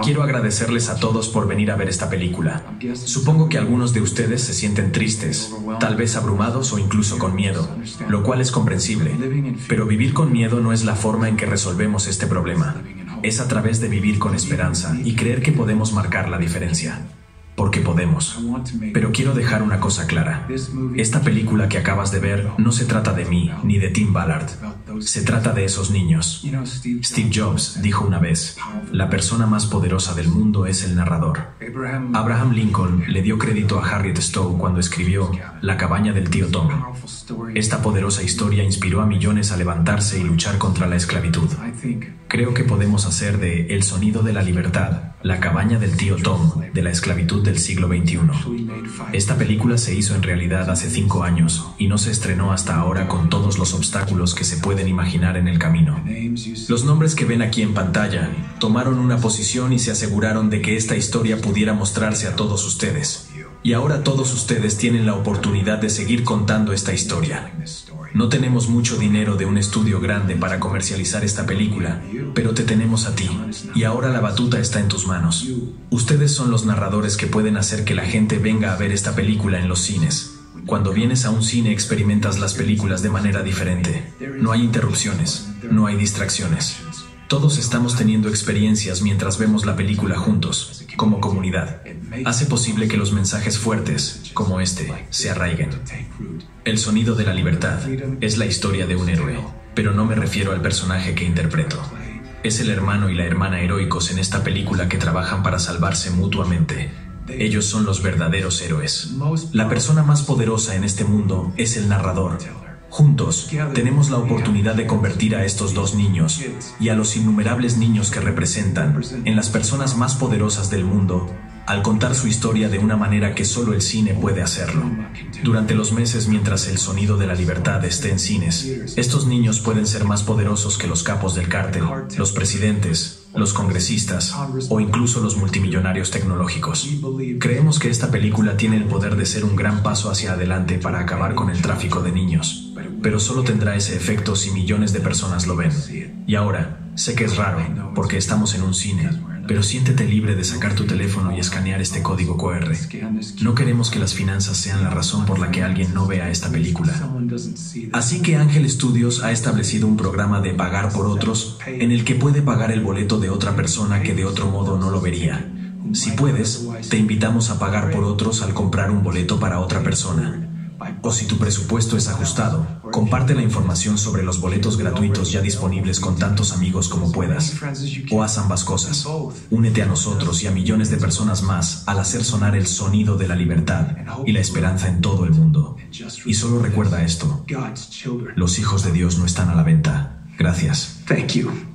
Quiero agradecerles a todos por venir a ver esta película. Supongo que algunos de ustedes se sienten tristes, tal vez abrumados o incluso con miedo, lo cual es comprensible. Pero vivir con miedo no es la forma en que resolvemos este problema. Es a través de vivir con esperanza y creer que podemos marcar la diferencia. Porque podemos. Pero quiero dejar una cosa clara. Esta película que acabas de ver no se trata de mí ni de Tim Ballard. Se trata de esos niños. Steve Jobs dijo una vez, la persona más poderosa del mundo es el narrador. Abraham Lincoln le dio crédito a Harriet Stowe cuando escribió La cabaña del tío Tom. Esta poderosa historia inspiró a millones a levantarse y luchar contra la esclavitud. Creo que podemos hacer de El sonido de la libertad la cabaña del tío Tom de la esclavitud del siglo XXI. Esta película se hizo en realidad hace 5 años y no se estrenó hasta ahora con todos los obstáculos que se pueden imaginar en el camino. Los nombres que ven aquí en pantalla tomaron una posición y se aseguraron de que esta historia pudiera mostrarse a todos ustedes. Y ahora todos ustedes tienen la oportunidad de seguir contando esta historia. No tenemos mucho dinero de un estudio grande para comercializar esta película, pero te tenemos a ti, y ahora la batuta está en tus manos. Ustedes son los narradores que pueden hacer que la gente venga a ver esta película en los cines. Cuando vienes a un cine experimentas las películas de manera diferente. No hay interrupciones, no hay distracciones. Todos estamos teniendo experiencias mientras vemos la película juntos, como comunidad. Hace posible que los mensajes fuertes, como este, se arraiguen. El sonido de la libertad es la historia de un héroe, pero no me refiero al personaje que interpreto. Es el hermano y la hermana heroicos en esta película que trabajan para salvarse mutuamente. Ellos son los verdaderos héroes. La persona más poderosa en este mundo es el narrador. Juntos, tenemos la oportunidad de convertir a estos dos niños y a los innumerables niños que representan en las personas más poderosas del mundo al contar su historia de una manera que solo el cine puede hacerlo. Durante los meses mientras El sonido de la libertad esté en cines, estos niños pueden ser más poderosos que los capos del cártel, los presidentes, los congresistas o incluso los multimillonarios tecnológicos. Creemos que esta película tiene el poder de ser un gran paso hacia adelante para acabar con el tráfico de niños, pero solo tendrá ese efecto si millones de personas lo ven. Y ahora, sé que es raro, porque estamos en un cine, pero siéntete libre de sacar tu teléfono y escanear este código QR. No queremos que las finanzas sean la razón por la que alguien no vea esta película. Así que Ángel Studios ha establecido un programa de pagar por otros en el que puede pagar el boleto de otra persona que de otro modo no lo vería. Si puedes, te invitamos a pagar por otros al comprar un boleto para otra persona. O si tu presupuesto es ajustado, comparte la información sobre los boletos gratuitos ya disponibles con tantos amigos como puedas. O haz ambas cosas. Únete a nosotros y a millones de personas más al hacer sonar el sonido de la libertad y la esperanza en todo el mundo. Y solo recuerda esto: los hijos de Dios no están a la venta. Gracias. Thank you.